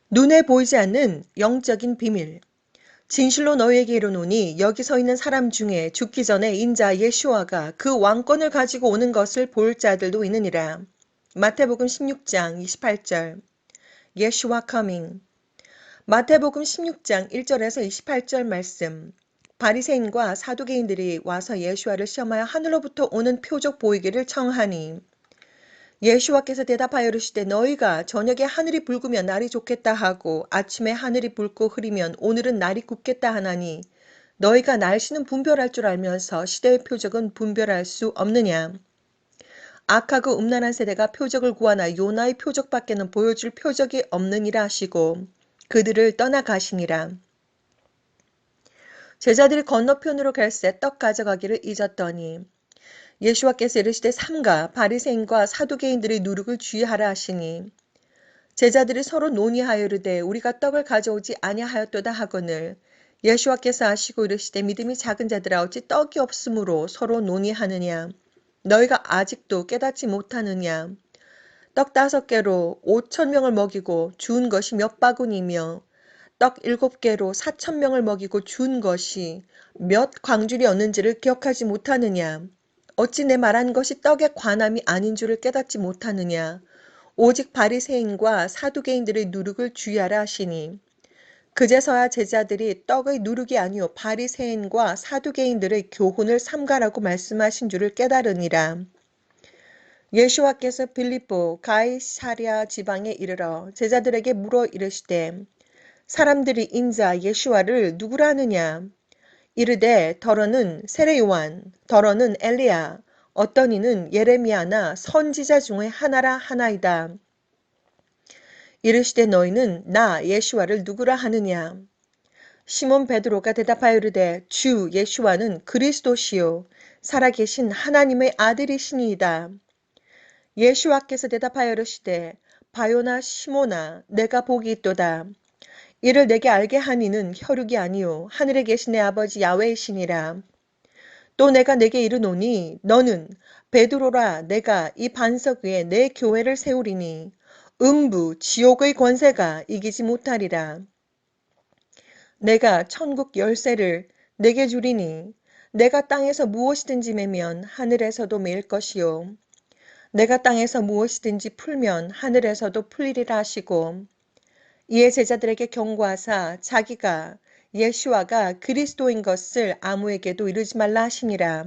눈에 보이지 않는 영적인 비밀. 진실로 너희에게 이르노니 여기 서 있는 사람 중에 죽기 전에 인자 예수아가 그 왕권을 가지고 오는 것을 볼 자들도 있느니라. 마태복음 16장 28절. 예수와 커밍. 마태복음 16장 1절에서 28절 말씀. 바리새인과 사두개인들이 와서 예수와를 시험하여 하늘로부터 오는 표적 보이기를 청하니 예수와께서 대답하여 이르시되 너희가 저녁에 하늘이 붉으면 날이 좋겠다 하고 아침에 하늘이 붉고 흐리면 오늘은 날이 굽겠다 하나니 너희가 날씨는 분별할 줄 알면서 시대의 표적은 분별할 수 없느냐. 악하고 음란한 세대가 표적을 구하나 요나의 표적밖에는 보여줄 표적이 없느니라 하시고 그들을 떠나가시니라. 제자들이 건너편으로 갈새 떡 가져가기를 잊었더니 예수와께서 이르시되 삼가 바리새인과 사두개인들의 누룩을 주의하라 하시니 제자들이 서로 논의하여 이르되 우리가 떡을 가져오지 아니하였도다 하거늘 예수와께서 아시고 이르시되 믿음이 작은 자들아 어찌 떡이 없으므로 서로 논의하느냐 너희가 아직도 깨닫지 못하느냐 떡 5개로 5,000명을 먹이고 주운 것이 몇 바구니며 떡 7개로 4,000명을 먹이고 주운 것이 몇 광줄이었는지를 기억하지 못하느냐 어찌 내 말한 것이 떡의 관함이 아닌 줄을 깨닫지 못하느냐. 오직 바리새인과 사두개인들의 누룩을 주의하라 하시니 그제서야 제자들이 떡의 누룩이 아니요 바리새인과 사두개인들의 교훈을 삼가라고 말씀하신 줄을 깨달으니라. 예수와께서 빌립보 가이사랴 지방에 이르러 제자들에게 물어 이르시되 사람들이 인자 예수와를 누구라 하느냐. 이르되 더러는 세례 요한, 더러는 엘리야, 어떤 이는 예레미야나 선지자 중에 하나라 하나이다. 이르시되 너희는 나 예수와를 누구라 하느냐. 시몬 베드로가 대답하여 이르되 주 예수와는 그리스도시요 살아계신 하나님의 아들이시니이다. 예수와께서 대답하여 이르시되 바요나 시몬아 내가 복이 있도다. 이를 내게 알게 하니는 혈육이 아니요 하늘에 계신 내 아버지 야훼이시니라. 또 내가 내게 이르노니 너는 베드로라 내가 이 반석 위에 내 교회를 세우리니 음부 지옥의 권세가 이기지 못하리라. 내가 천국 열쇠를 내게 주리니 내가 땅에서 무엇이든지 매면 하늘에서도 매일 것이요 내가 땅에서 무엇이든지 풀면 하늘에서도 풀리리라 하시고 이에 제자들에게 경고하사 자기가 예수와가 그리스도인 것을 아무에게도 이르지 말라 하시니라.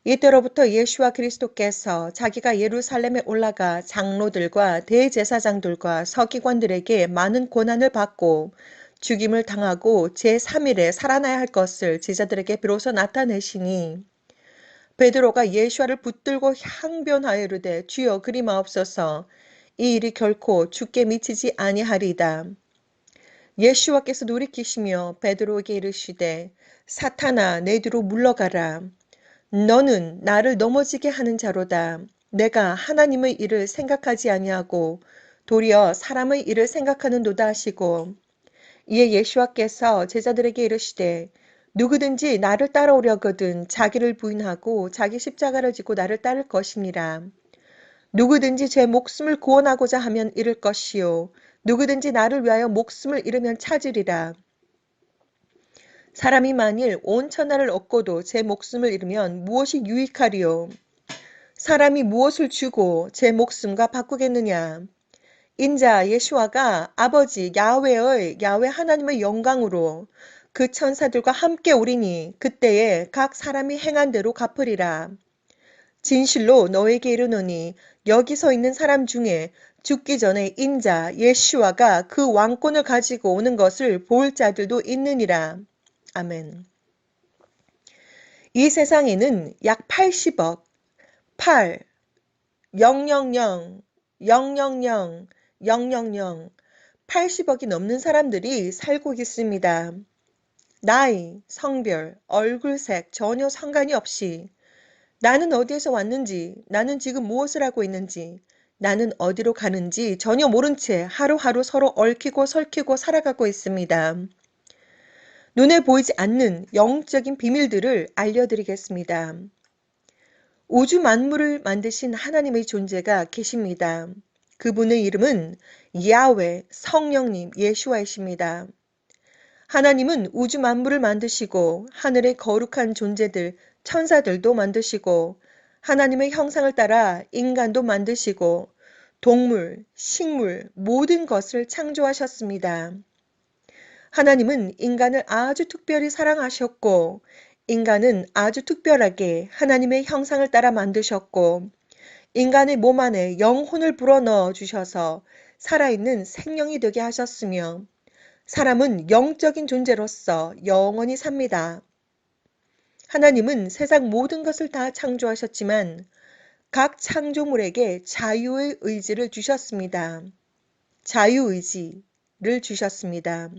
이때로부터 예수와 그리스도께서 자기가 예루살렘에 올라가 장로들과 대제사장들과 서기관들에게 많은 고난을 받고 죽임을 당하고 제3일에 살아나야 할 것을 제자들에게 비로소 나타내시니 베드로가 예수와를 붙들고 항변하여 이르되 주여 그리 마옵소서 이 일이 결코 주께 미치지 아니하리이다. 예수와께서 돌이키시며 베드로에게 이르시되 사탄아 내 뒤로 물러가라. 너는 나를 넘어지게 하는 자로다. 내가 하나님의 일을 생각하지 아니하고 도리어 사람의 일을 생각하는도다 하시고 이에 예수와께서 제자들에게 이르시되 누구든지 나를 따라오려거든 자기를 부인하고 자기 십자가를 지고 나를 따를 것이니라. 누구든지 제 목숨을 구원하고자 하면 잃을 것이요 누구든지 나를 위하여 목숨을 잃으면 찾으리라. 사람이 만일 온 천하를 얻고도 제 목숨을 잃으면 무엇이 유익하리요. 사람이 무엇을 주고 제 목숨과 바꾸겠느냐. 인자 예수와가 아버지 야훼의 야훼 하나님의 영광으로 그 천사들과 함께 오리니 그때에 각 사람이 행한 대로 갚으리라. 진실로 너에게 이르노니 여기 서 있는 사람 중에 죽기 전에 인자 예수와가 그 왕권을 가지고 오는 것을 볼 자들도 있느니라. 아멘. 이 세상에는 약 80억 8 000 000 000 80억이 넘는 사람들이 살고 있습니다. 나이, 성별, 얼굴색 전혀 상관이 없이 나는 어디에서 왔는지, 나는 지금 무엇을 하고 있는지, 나는 어디로 가는지 전혀 모른 채 하루하루 서로 얽히고 설키고 살아가고 있습니다. 눈에 보이지 않는 영적인 비밀들을 알려드리겠습니다. 우주 만물을 만드신 하나님의 존재가 계십니다. 그분의 이름은 야훼, 성령님, 예슈아이십니다. 하나님은 우주 만물을 만드시고 하늘의 거룩한 존재들, 천사들도 만드시고 하나님의 형상을 따라 인간도 만드시고 동물, 식물, 모든 것을 창조하셨습니다. 하나님은 인간을 아주 특별히 사랑하셨고 인간은 아주 특별하게 하나님의 형상을 따라 만드셨고 인간의 몸 안에 영혼을 불어넣어 주셔서 살아있는 생명이 되게 하셨으며 사람은 영적인 존재로서 영원히 삽니다. 하나님은 세상 모든 것을 다 창조하셨지만 각 창조물에게 자유의 의지를 주셨습니다. 자유의지를 주셨습니다.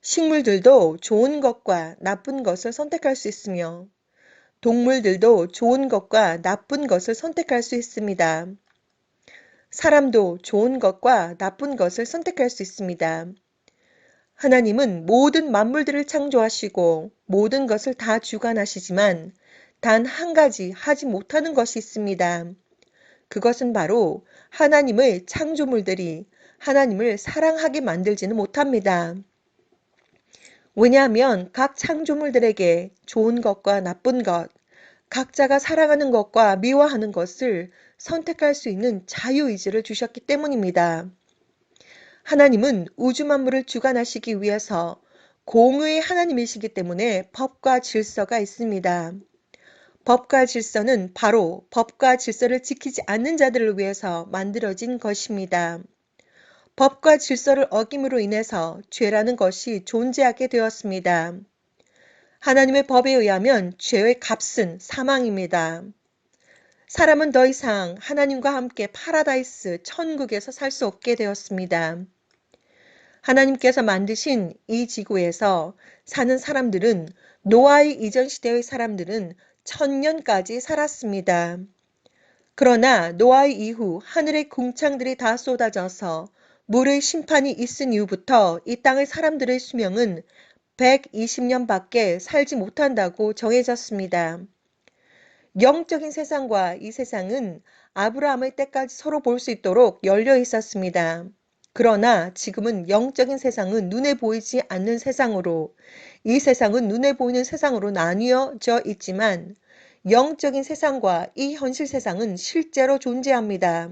식물들도 좋은 것과 나쁜 것을 선택할 수 있으며 동물들도 좋은 것과 나쁜 것을 선택할 수 있습니다. 사람도 좋은 것과 나쁜 것을 선택할 수 있습니다. 하나님은 모든 만물들을 창조하시고 모든 것을 다 주관하시지만 단 한 가지 하지 못하는 것이 있습니다. 그것은 바로 하나님의 창조물들이 하나님을 사랑하게 만들지는 못합니다. 왜냐하면 각 창조물들에게 좋은 것과 나쁜 것, 각자가 사랑하는 것과 미워하는 것을 선택할 수 있는 자유의지를 주셨기 때문입니다. 하나님은 우주 만물을 주관하시기 위해서 공의의 하나님이시기 때문에 법과 질서가 있습니다. 법과 질서는 바로 법과 질서를 지키지 않는 자들을 위해서 만들어진 것입니다. 법과 질서를 어김으로 인해서 죄라는 것이 존재하게 되었습니다. 하나님의 법에 의하면 죄의 값은 사망입니다. 사람은 더 이상 하나님과 함께 파라다이스, 천국에서 살 수 없게 되었습니다. 하나님께서 만드신 이 지구에서 사는 사람들은 노아의 이전 시대의 사람들은 1000년까지 살았습니다. 그러나 노아의 이후 하늘의 궁창들이 다 쏟아져서 물의 심판이 있은 이후부터 이 땅의 사람들의 수명은 120년밖에 살지 못한다고 정해졌습니다. 영적인 세상과 이 세상은 아브라함의 때까지 서로 볼 수 있도록 열려 있었습니다. 그러나 지금은 영적인 세상은 눈에 보이지 않는 세상으로 이 세상은 눈에 보이는 세상으로 나뉘어져 있지만 영적인 세상과 이 현실 세상은 실제로 존재합니다.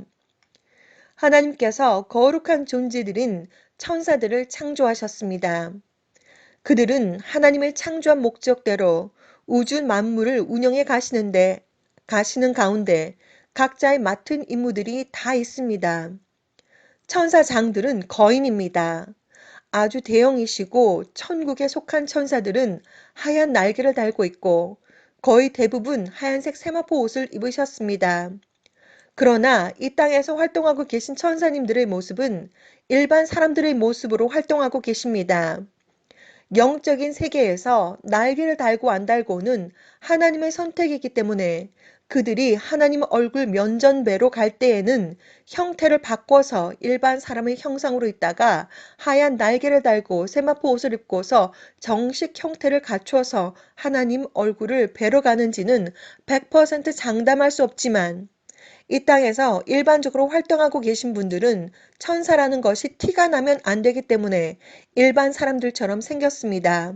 하나님께서 거룩한 존재들인 천사들을 창조하셨습니다. 그들은 하나님의 창조한 목적대로 우주 만물을 운영해 가시는 가운데 각자의 맡은 임무들이 다 있습니다. 천사장들은 거인입니다. 아주 대형이시고 천국에 속한 천사들은 하얀 날개를 달고 있고 거의 대부분 하얀색 세마포 옷을 입으셨습니다. 그러나 이 땅에서 활동하고 계신 천사님들의 모습은 일반 사람들의 모습으로 활동하고 계십니다. 영적인 세계에서 날개를 달고 안 달고는 하나님의 선택이기 때문에 그들이 하나님 얼굴 면전배로 갈 때에는 형태를 바꿔서 일반 사람의 형상으로 있다가 하얀 날개를 달고 세마포 옷을 입고서 정식 형태를 갖춰서 하나님 얼굴을 뵈러 가는지는 100% 장담할 수 없지만 이 땅에서 일반적으로 활동하고 계신 분들은 천사라는 것이 티가 나면 안 되기 때문에 일반 사람들처럼 생겼습니다.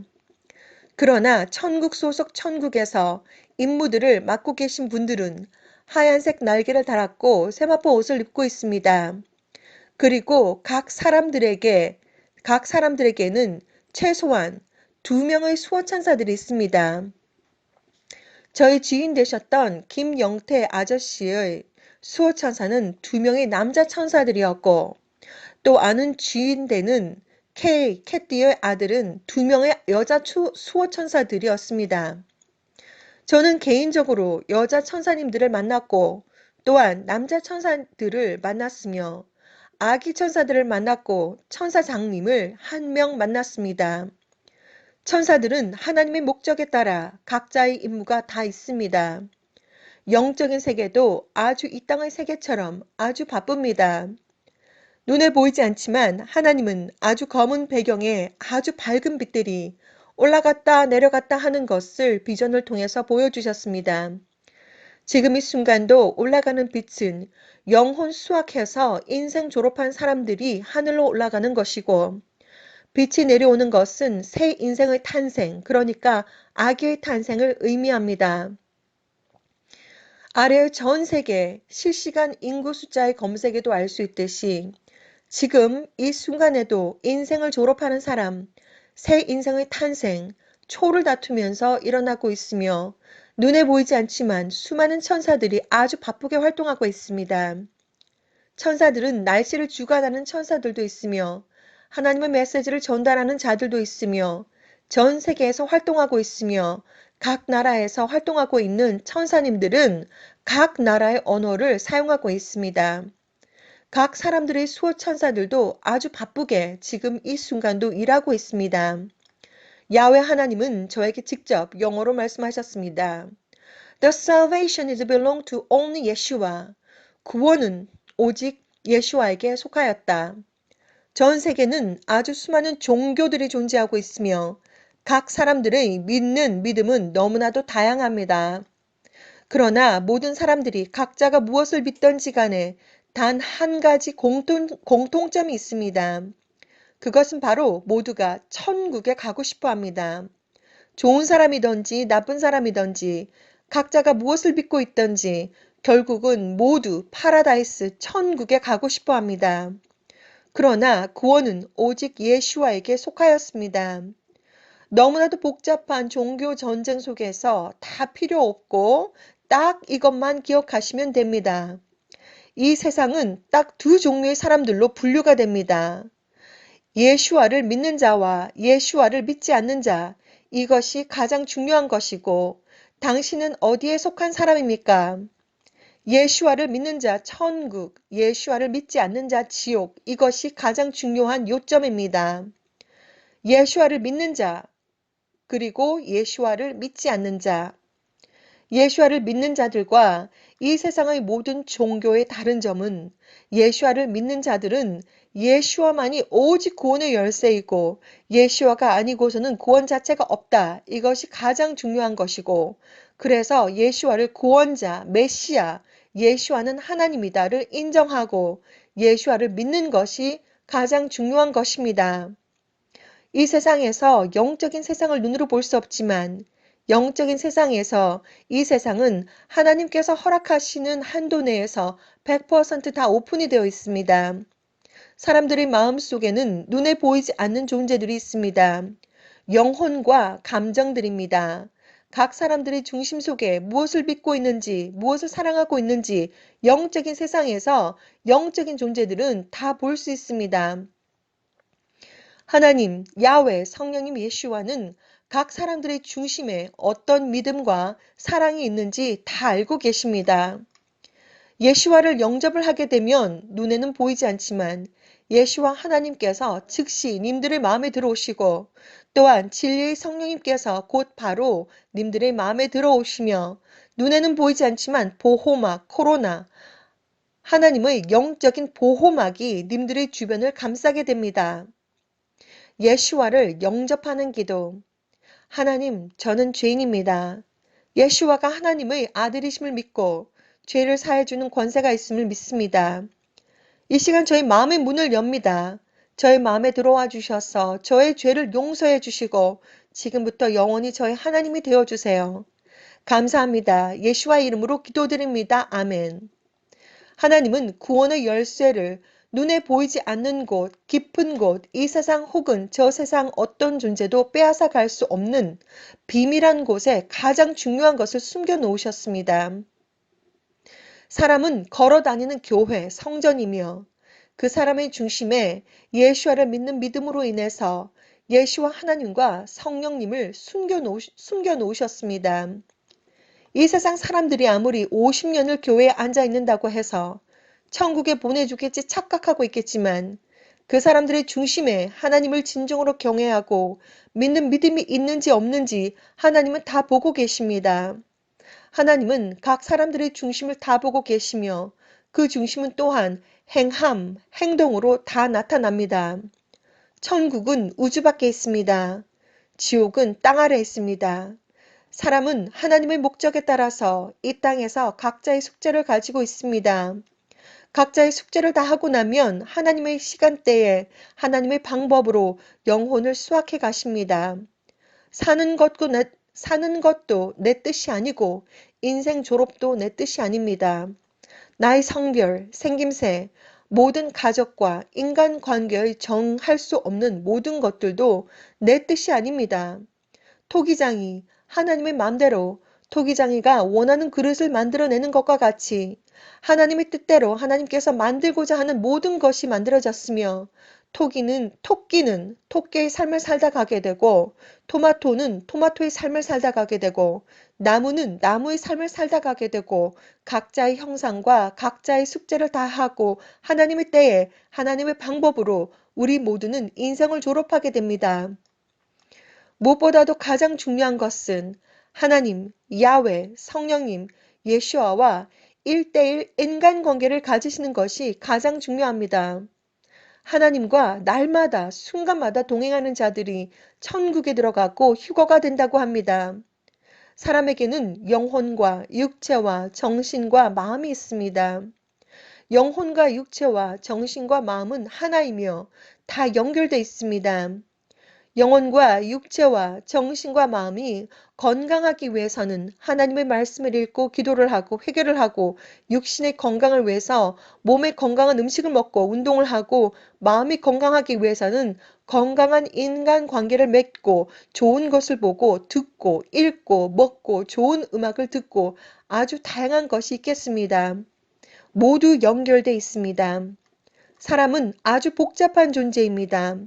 그러나 천국 소속 천국에서 임무들을 맡고 계신 분들은 하얀색 날개를 달았고 세마포 옷을 입고 있습니다. 그리고 각 사람들에게는 최소한 2명의 수호천사들이 있습니다. 저희 지인 되셨던 김영태 아저씨의 수호천사는 2명의 남자 천사들이었고 또 아는 지인 되는 캐티의 아들은 2명의 여자 수호천사들이었습니다. 저는 개인적으로 여자 천사님들을 만났고 또한 남자 천사들을 만났으며 아기 천사들을 만났고 천사장님을 1명 만났습니다. 천사들은 하나님의 목적에 따라 각자의 임무가 다 있습니다. 영적인 세계도 아주 이 땅의 세계처럼 아주 바쁩니다. 눈에 보이지 않지만 하나님은 아주 검은 배경에 아주 밝은 빛들이 올라갔다 내려갔다 하는 것을 비전을 통해서 보여주셨습니다. 지금 이 순간도 올라가는 빛은 영혼 수확해서 인생 졸업한 사람들이 하늘로 올라가는 것이고, 빛이 내려오는 것은 새 인생의 탄생, 그러니까 아기의 탄생을 의미합니다. 아래의 전 세계 실시간 인구 숫자의 검색에도 알 수 있듯이 지금 이 순간에도 인생을 졸업하는 사람, 새 인생의 탄생, 초를 다투면서 일어나고 있으며 눈에 보이지 않지만 수많은 천사들이 아주 바쁘게 활동하고 있습니다. 천사들은 날씨를 주관하는 천사들도 있으며 하나님의 메시지를 전달하는 자들도 있으며 전 세계에서 활동하고 있으며 각 나라에서 활동하고 있는 천사님들은 각 나라의 언어를 사용하고 있습니다. 각 사람들의 수호 천사들도 아주 바쁘게 지금 이 순간도 일하고 있습니다. 야훼 하나님은 저에게 직접 영어로 말씀하셨습니다. The salvation is belong to only Yeshua. 구원은 오직 예수와에게 속하였다. 전 세계는 아주 수많은 종교들이 존재하고 있으며 각 사람들의 믿는 믿음은 너무나도 다양합니다. 그러나 모든 사람들이 각자가 무엇을 믿던지 간에 단 한 가지 공통점이 있습니다. 그것은 바로 모두가 천국에 가고 싶어 합니다. 좋은 사람이든지 나쁜 사람이든지 각자가 무엇을 믿고 있든지 결국은 모두 파라다이스 천국에 가고 싶어 합니다. 그러나 구원은 오직 예수와에게 속하였습니다. 너무나도 복잡한 종교 전쟁 속에서 다 필요 없고 딱 이것만 기억하시면 됩니다. 이 세상은 딱 두 종류의 사람들로 분류가 됩니다. 예수와를 믿는 자와 예수와를 믿지 않는 자, 이것이 가장 중요한 것이고 당신은 어디에 속한 사람입니까? 예수와를 믿는 자 천국, 예수와를 믿지 않는 자 지옥, 이것이 가장 중요한 요점입니다. 예수와를 믿는 자, 그리고 예수와를 믿지 않는 자. 예수와를 믿는 자들과 이 세상의 모든 종교의 다른 점은 예수와를 믿는 자들은 예수와만이 오직 구원의 열쇠이고 예수와가 아니고서는 구원 자체가 없다. 이것이 가장 중요한 것이고 그래서 예수와를 구원자, 메시아, 예수와는 하나님이다를 인정하고 예수와를 믿는 것이 가장 중요한 것입니다. 이 세상에서 영적인 세상을 눈으로 볼 수 없지만 영적인 세상에서 이 세상은 하나님께서 허락하시는 한도 내에서 100%다 오픈이 되어 있습니다. 사람들의 마음 속에는 눈에 보이지 않는 존재들이 있습니다. 영혼과 감정들입니다. 각 사람들의 중심 속에 무엇을 믿고 있는지, 무엇을 사랑하고 있는지 영적인 세상에서 영적인 존재들은 다 볼 수 있습니다. 하나님, 야훼, 성령님 예수와는 각 사람들의 중심에 어떤 믿음과 사랑이 있는지 다 알고 계십니다. 예수와를 영접을 하게 되면 눈에는 보이지 않지만 예수와 하나님께서 즉시 님들의 마음에 들어오시고 또한 진리의 성령님께서 곧 바로 님들의 마음에 들어오시며 눈에는 보이지 않지만 보호막, 코로나, 하나님의 영적인 보호막이 님들의 주변을 감싸게 됩니다. 예수와를 영접하는 기도. 하나님, 저는 죄인입니다. 예수와가 하나님의 아들이심을 믿고 죄를 사해주는 권세가 있음을 믿습니다. 이 시간 저희 마음의 문을 엽니다. 저희 마음에 들어와 주셔서 저의 죄를 용서해 주시고 지금부터 영원히 저희 하나님이 되어주세요. 감사합니다. 예수와 이름으로 기도드립니다. 아멘. 하나님은 구원의 열쇠를 눈에 보이지 않는 곳, 깊은 곳, 이 세상 혹은 저 세상 어떤 존재도 빼앗아 갈 수 없는 비밀한 곳에 가장 중요한 것을 숨겨 놓으셨습니다. 사람은 걸어 다니는 교회, 성전이며 그 사람의 중심에 예수와를 믿는 믿음으로 인해서 예수와 하나님과 성령님을 숨겨 놓으셨습니다. 이 세상 사람들이 아무리 50년을 교회에 앉아 있는다고 해서 천국에 보내주겠지 착각하고 있겠지만 그 사람들의 중심에 하나님을 진정으로 경외하고 믿는 믿음이 있는지 없는지 하나님은 다 보고 계십니다. 하나님은 각 사람들의 중심을 다 보고 계시며 그 중심은 또한 행함, 행동으로 다 나타납니다. 천국은 우주 밖에 있습니다. 지옥은 땅 아래 있습니다. 사람은 하나님의 목적에 따라서 이 땅에서 각자의 숙제를 가지고 있습니다. 각자의 숙제를 다 하고 나면 하나님의 시간대에 하나님의 방법으로 영혼을 수확해 가십니다. 사는 것도 내 뜻이 아니고 인생 졸업도 내 뜻이 아닙니다. 나의 성별, 생김새, 모든 가족과 인간관계의 정할 수 없는 모든 것들도 내 뜻이 아닙니다. 토기장이 하나님의 맘대로 토기장이가 원하는 그릇을 만들어내는 것과 같이 하나님의 뜻대로 하나님께서 만들고자 하는 모든 것이 만들어졌으며 토끼는 토끼의 삶을 살다 가게 되고 토마토는 토마토의 삶을 살다 가게 되고 나무는 나무의 삶을 살다 가게 되고 각자의 형상과 각자의 숙제를 다 하고 하나님의 때에 하나님의 방법으로 우리 모두는 인생을 졸업하게 됩니다. 무엇보다도 가장 중요한 것은 하나님, 야훼, 성령님, 예수와와 1대1 인간관계를 가지시는 것이 가장 중요합니다. 하나님과 날마다 순간마다 동행하는 자들이 천국에 들어가고 휴거가 된다고 합니다. 사람에게는 영혼과 육체와 정신과 마음이 있습니다. 영혼과 육체와 정신과 마음은 하나이며 다 연결되어 있습니다. 영혼과 육체와 정신과 마음이 건강하기 위해서는 하나님의 말씀을 읽고 기도를 하고 회개를 하고 육신의 건강을 위해서 몸의 건강한 음식을 먹고 운동을 하고 마음이 건강하기 위해서는 건강한 인간관계를 맺고 좋은 것을 보고 듣고 읽고 먹고 좋은 음악을 듣고 아주 다양한 것이 있겠습니다. 모두 연결되어 있습니다. 사람은 아주 복잡한 존재입니다.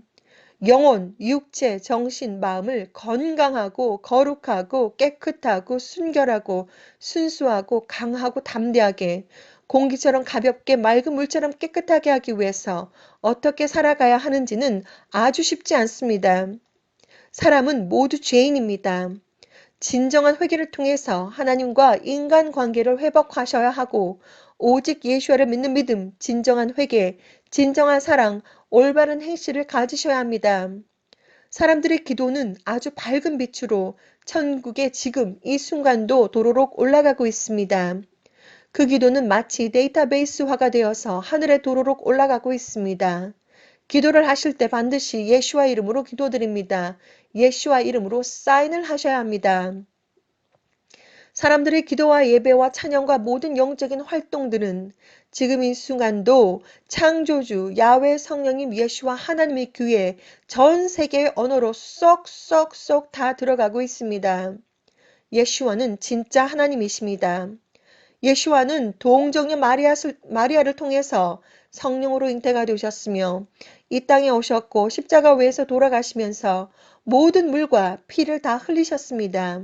영혼, 육체, 정신, 마음을 건강하고 거룩하고 깨끗하고 순결하고 순수하고 강하고 담대하게 공기처럼 가볍게 맑은 물처럼 깨끗하게 하기 위해서 어떻게 살아가야 하는지는 아주 쉽지 않습니다. 사람은 모두 죄인입니다. 진정한 회개를 통해서 하나님과 인간관계를 회복하셔야 하고 오직 예수를 믿는 믿음, 진정한 회개, 진정한 사랑, 올바른 행실을 가지셔야 합니다. 사람들의 기도는 아주 밝은 빛으로 천국에 지금 이 순간도 도로록 올라가고 있습니다. 그 기도는 마치 데이터베이스화가 되어서 하늘에 도로록 올라가고 있습니다. 기도를 하실 때 반드시 예수와 이름으로 기도드립니다. 예수와 이름으로 사인을 하셔야 합니다. 사람들의 기도와 예배와 찬양과 모든 영적인 활동들은 지금 이 순간도 창조주 야훼 성령님 예수와 하나님의 귀에 전 세계의 언어로 쏙쏙쏙 다 들어가고 있습니다. 예수와는 진짜 하나님이십니다. 예수와는 동정녀 마리아를 통해서 성령으로 잉태가 되셨으며 이 땅에 오셨고 십자가 위에서 돌아가시면서 모든 물과 피를 다 흘리셨습니다.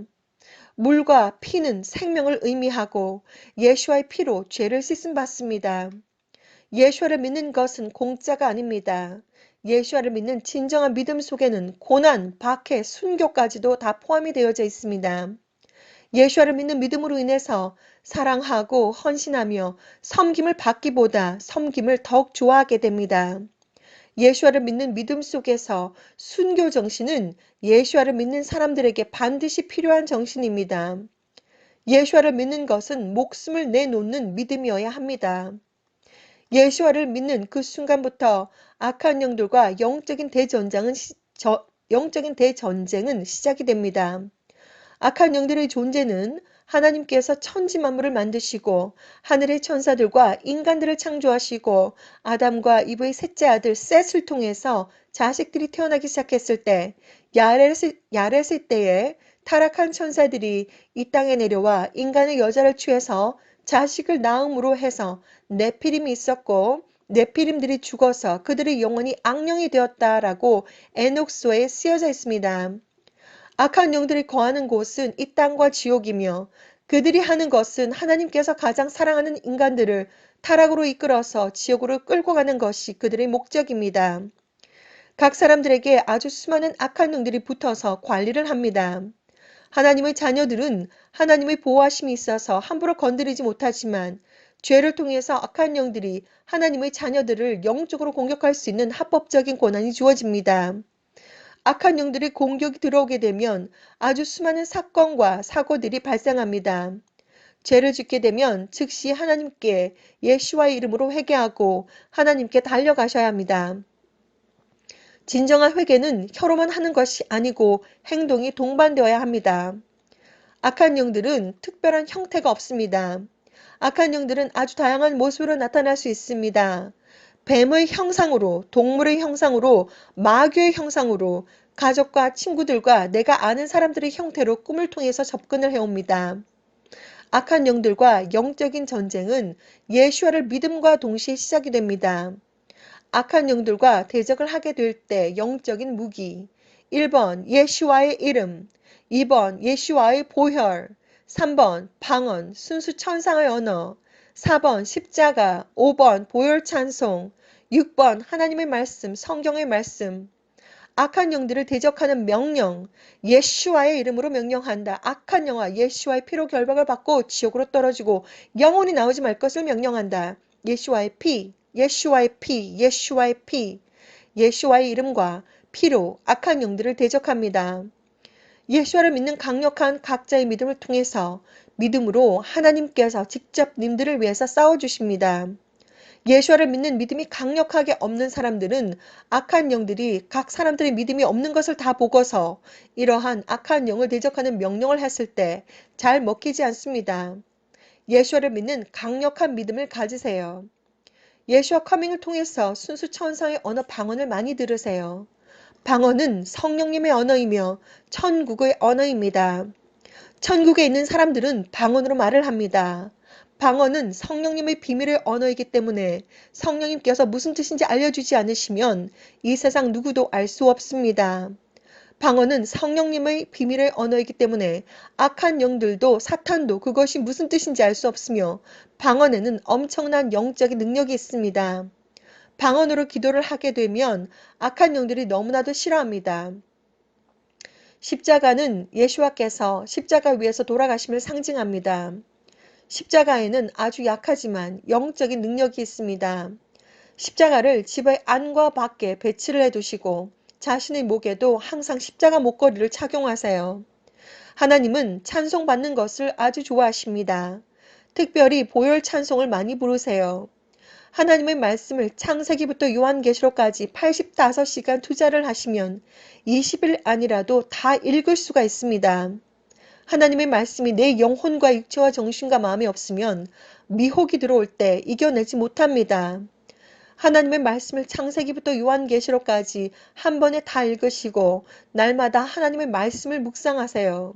물과 피는 생명을 의미하고 예수와의 피로 죄를 씻음 받습니다. 예수를 믿는 것은 공짜가 아닙니다. 예수를 믿는 진정한 믿음 속에는 고난, 박해, 순교까지도 다 포함이 되어져 있습니다. 예수를 믿는 믿음으로 인해서 사랑하고 헌신하며 섬김을 받기보다 섬김을 더욱 좋아하게 됩니다. 예수와를 믿는 믿음 속에서 순교 정신은 예수와를 믿는 사람들에게 반드시 필요한 정신입니다. 예수와를 믿는 것은 목숨을 내놓는 믿음이어야 합니다. 예수와를 믿는 그 순간부터 악한 영들과 영적인 대전쟁은 시작이 됩니다. 악한 영들의 존재는 하나님께서 천지 만물을 만드시고 하늘의 천사들과 인간들을 창조하시고 아담과 이브의 셋째 아들 셋을 통해서 자식들이 태어나기 시작했을 때 야렛의 때에 타락한 천사들이 이 땅에 내려와 인간의 여자를 취해서 자식을 낳음으로 해서 네피림이 있었고 네피림들이 죽어서 그들의 영혼이 악령이 되었다라고 에녹서에 쓰여져 있습니다. 악한 영들이 거하는 곳은 이 땅과 지옥이며 그들이 하는 것은 하나님께서 가장 사랑하는 인간들을 타락으로 이끌어서 지옥으로 끌고 가는 것이 그들의 목적입니다. 각 사람들에게 아주 수많은 악한 영들이 붙어서 관리를 합니다. 하나님의 자녀들은 하나님의 보호하심이 있어서 함부로 건드리지 못하지만 죄를 통해서 악한 영들이 하나님의 자녀들을 영적으로 공격할 수 있는 합법적인 권한이 주어집니다. 악한 영들의 공격이 들어오게 되면 아주 수많은 사건과 사고들이 발생합니다. 죄를 짓게 되면 즉시 하나님께 예수와의 이름으로 회개하고 하나님께 달려가셔야 합니다. 진정한 회개는 혀로만 하는 것이 아니고 행동이 동반되어야 합니다. 악한 영들은 특별한 형태가 없습니다. 악한 영들은 아주 다양한 모습으로 나타날 수 있습니다. 뱀의 형상으로, 동물의 형상으로, 마귀의 형상으로, 가족과 친구들과 내가 아는 사람들의 형태로 꿈을 통해서 접근을 해옵니다. 악한 영들과 영적인 전쟁은 예수와를 믿음과 동시에 시작이 됩니다. 악한 영들과 대적을 하게 될 때 영적인 무기 1번 예수와의 이름, 2번 예수와의 보혈, 3번 방언, 순수 천상의 언어, 4번 십자가, 5번 보혈 찬송, 6번 하나님의 말씀, 성경의 말씀. 악한 영들을 대적하는 명령, 예수와의 이름으로 명령한다. 악한 영아 예수와의 피로 결박을 받고 지옥으로 떨어지고 영혼이 나오지 말 것을 명령한다. 예수와의 피, 예수와의 피, 예수와의 피, 예수와의 이름과 피로 악한 영들을 대적합니다. 예수와를 믿는 강력한 각자의 믿음을 통해서 믿음으로 하나님께서 직접 님들을 위해서 싸워주십니다. 예수와를 믿는 믿음이 강력하게 없는 사람들은 악한 영들이 각 사람들의 믿음이 없는 것을 다 보고서 이러한 악한 영을 대적하는 명령을 했을 때 잘 먹히지 않습니다. 예수와를 믿는 강력한 믿음을 가지세요. 예수와 커밍을 통해서 순수 천상의 언어 방언을 많이 들으세요. 방언은 성령님의 언어이며 천국의 언어입니다. 천국에 있는 사람들은 방언으로 말을 합니다. 방언은 성령님의 비밀의 언어이기 때문에 성령님께서 무슨 뜻인지 알려주지 않으시면 이 세상 누구도 알 수 없습니다. 방언은 성령님의 비밀의 언어이기 때문에 악한 영들도 사탄도 그것이 무슨 뜻인지 알 수 없으며 방언에는 엄청난 영적인 능력이 있습니다. 방언으로 기도를 하게 되면 악한 영들이 너무나도 싫어합니다. 십자가는 예수와께서 십자가 위에서 돌아가심을 상징합니다. 십자가에는 아주 약하지만 영적인 능력이 있습니다. 십자가를 집의 안과 밖에 배치를 해두시고 자신의 목에도 항상 십자가 목걸이를 착용하세요. 하나님은 찬송받는 것을 아주 좋아하십니다. 특별히 보혈 찬송을 많이 부르세요. 하나님의 말씀을 창세기부터 요한계시록까지 85시간 투자를 하시면 20일 아니라도 다 읽을 수가 있습니다. 하나님의 말씀이 내 영혼과 육체와 정신과 마음에 없으면 미혹이 들어올 때 이겨내지 못합니다. 하나님의 말씀을 창세기부터 요한계시록까지 한 번에 다 읽으시고 날마다 하나님의 말씀을 묵상하세요.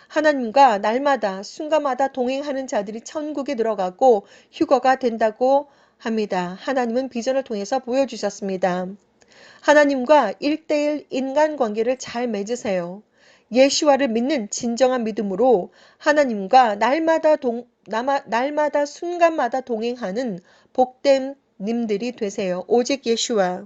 하나님과 날마다 순간마다 동행하는 자들이 천국에 들어가고 휴거가 된다고 합니다. 하나님은 비전을 통해서 보여주셨습니다. 하나님과 1대1 인간관계를 잘 맺으세요. 예수와를 믿는 진정한 믿음으로 하나님과 날마다 순간마다 동행하는 복된 님들이 되세요. 오직 예수와